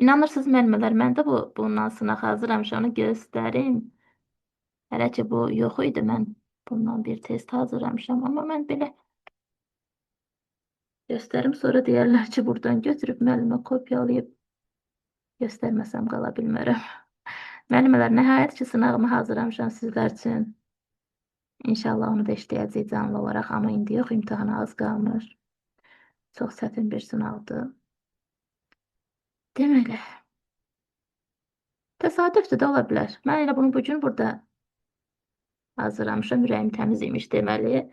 İnanırsınız müəllimlər, mən də bundan sınaq hazırlamışam, onu göstərim. Hələ ki bu yox idi, mən bundan bir test hazırlamışam, amma mən belə göstərim, sonra deyərlər ki, buradan götürüb müəllimə kopyalayıb göstərməsəm qala bilmərəm. Müəllimlər, nəhayət ki, sınağımı hazırlamışam sizlər üçün. İnşallah onu da işləyəcəyik canlı olaraq, amma indi yox, imtahana az qalmış. Çox çətin bir sınavdır. Deməli, təsadüfdür də ola bilər. Mən elə bunu bugün burada hazırlamışam, ürəyim təmiz imiş deməli.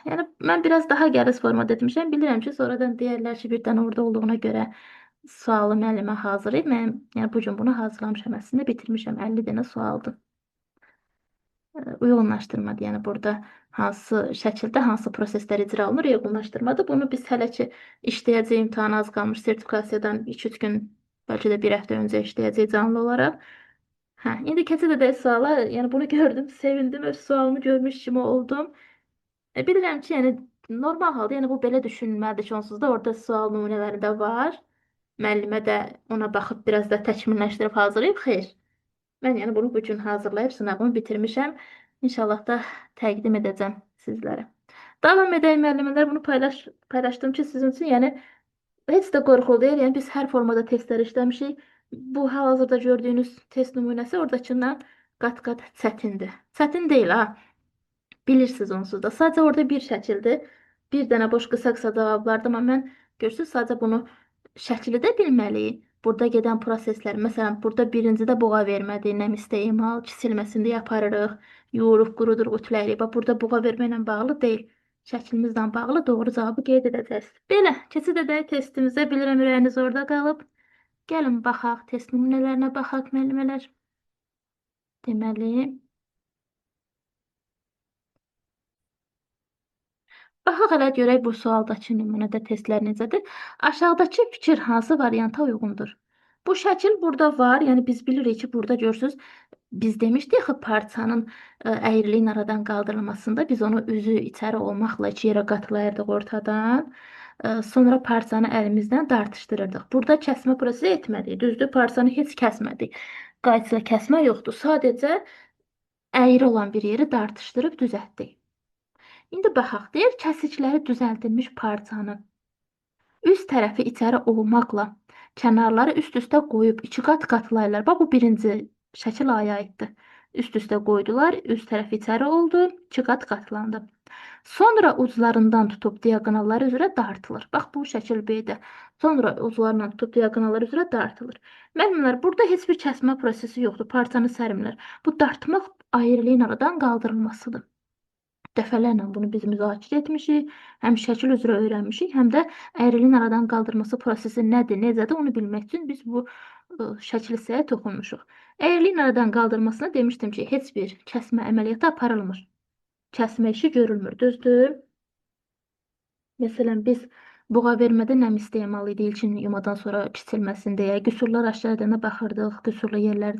Yəni mən biraz daha gəriz format etmişəm. Bilirəm ki, sonradan deyərlər ki, birdən orada olduğuna görə sualı müəllimə hazır idi. Mən yəni bu gün bunu hazırlamışam. Əslində bitirmişəm. 50 dənə sualdır. Uyğunlaşdırmadır. Yəni burada hansı şəkildə hansı proseslər icra olunur, uyğunlaşdırmadır. Bunu biz hələ ki işləyəcək, imtahana az qalmış, sertifikasiyadan 2-3 gün, bəlkə də bir həftə öncə işləyəcək canlı olaraq. Hə, indi keçid edək suala. Yəni bunu gördüm, sevindim, öz sualımı görmüş kimi oldum. Bilirəm ki, yəni normal halda, yəni bu belə düşünülməlidir ki, onsuz da orada sual nümunələri də var. Müəllimə də ona baxıb biraz da təkmilləşdirib hazırlayıb. Xeyr. Mən yəni bunu bu gün hazırlayıb sınavımı bitirmişəm. İnşallah da təqdim edəcəm sizlərə. Davam edək müəllimlər, bunu paylaşdım ki, sizin üçün yəni heç də qorxulu deyil. Yəni biz hər formada testlər işləmişik. Bu hal-hazırda gördüyünüz test nümunəsi oradakından qat-qat çətindir. Çətin deyil ha. Bilirsiniz onsuz da. Sadəcə orada bir şəkildir. Bir dənə boş qısa-qısa cavablardır. Amma mən görürsünüz, sadəcə bunu şəkli də bilməliyik. Burada gedən proseslər, məsələn, burada birincidə buğa vermədi, nəm istemal, kiçilməsində aparırıq, yoğuruq, quruduruq, ütüləyirik. Bax, burada buğa verməklə bağlı deyil. Şəklimizlə bağlı doğru cavabı qeyd edəcəyiz. Belə, keçid edək testimizə. Bilirəm ürəyiniz orada qalıb. Gəlin baxaq, test nümunələrinə baxaq, müəllimələr. Deməli, baxaq hələ görək bu sualdakı nümunədə testlər necədir. Aşağıdakı fikir hansı varianta uyğundur? Bu şəkil burada var. Yəni biz bilirik ki, burada görürsüz, biz demişdik ki, parçanın əyriliyin aradan qaldırılmasında biz onu üzü içəri olmaqla iki yerə qatlayırdıq ortadan. Sonra parçanı əlimizdən dartışdırırdıq. Burada kəsmə prosesi etmədik. Düzdür, parçanı heç kəsmədik. Qayçıla kəsmə yoxdur. Sadəcə əyri olan bir yeri dartışdırıb düzəltdik. İndi baxaq, deyir kəsikləri düzəldilmiş parçanın üst tərəfi içəri olmaqla kənarları üst-üstə qoyub iki qat qatlayırlar. Bax, bu birinci şəkil aya aiddir. Üst-üstə qoydular, üst tərəf içəri oldu, iki qat qatlandı. Sonra uclarından tutub diaqonalları üzrə dartılır. Bax, bu şəkil B-dir. Sonra uclarından tutub diaqonalları üzrə dartılır. Müəllimlər, burada heç bir kəsmə prosesi yoxdur. Parçanı sərmirlər. Bu dartmaq ayrılığın aradan qaldırılmasıdır. Dəfələrlə bunu biz müzakirə etmişik, həm şəkil üzrə öyrənmişik, həm də əyriliyin aradan qaldırması prosesi nədir, necədir, onu bilmək üçün biz bu şəkil hissəyə toxunmuşuq. Əyriliyin aradan qaldırmasına demişdim ki, heç bir kəsmə əməliyyatı aparılmır. Kəsmə işi görülmür, düzdür? Məsələn, biz buğa vermədə nəm istemal idi ilkin yumadan sonra kiçilməsində, qüsurlar aşağı edənə baxırdıq, qüsurlu yerlər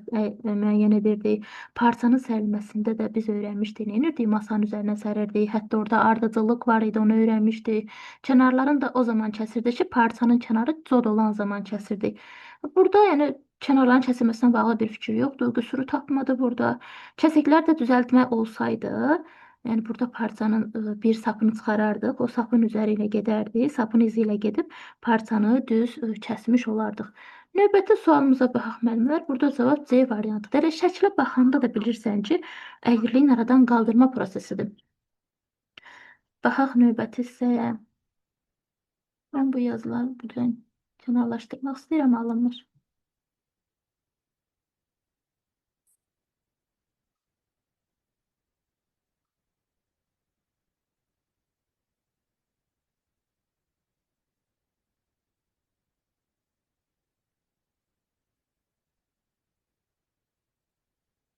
müəyyən edirdik. Parçanın sərilməsində də biz öyrənmişdik, nə edirdik? Masanın üzərinə sərirdik, hətta orada ardıcıllıq var idi, onu öyrənmişdik. Kənarların da o zaman kəsirdik ki, parçanın kənarı cod olan zaman kəsirdik. Burada yəni kənarların kəsilməsinə bağlı bir fikir yoxdur, qüsuru tapmadı burada. Kəsiklər də düzəltmək olsaydı, yəni burada parçanın bir sapını çıxarardıq, o sapın üzəri ilə gedərdik, sapın izi ilə gedib parçanı düz kəsmiş olardıq. Növbəti sualımıza baxaq müəllimlər. Burada cavab C variantıdır. Elə şəklə baxanda da bilirsən ki, əyriliyin aradan qaldırma prosesidir. Baxaq növbəti hissəyə. Mən bu yazıları buradan kənarlaşdırmaq istəyirəm, alınmır.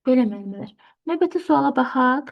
Belə müəllimlər. Növbəti suala baxaq.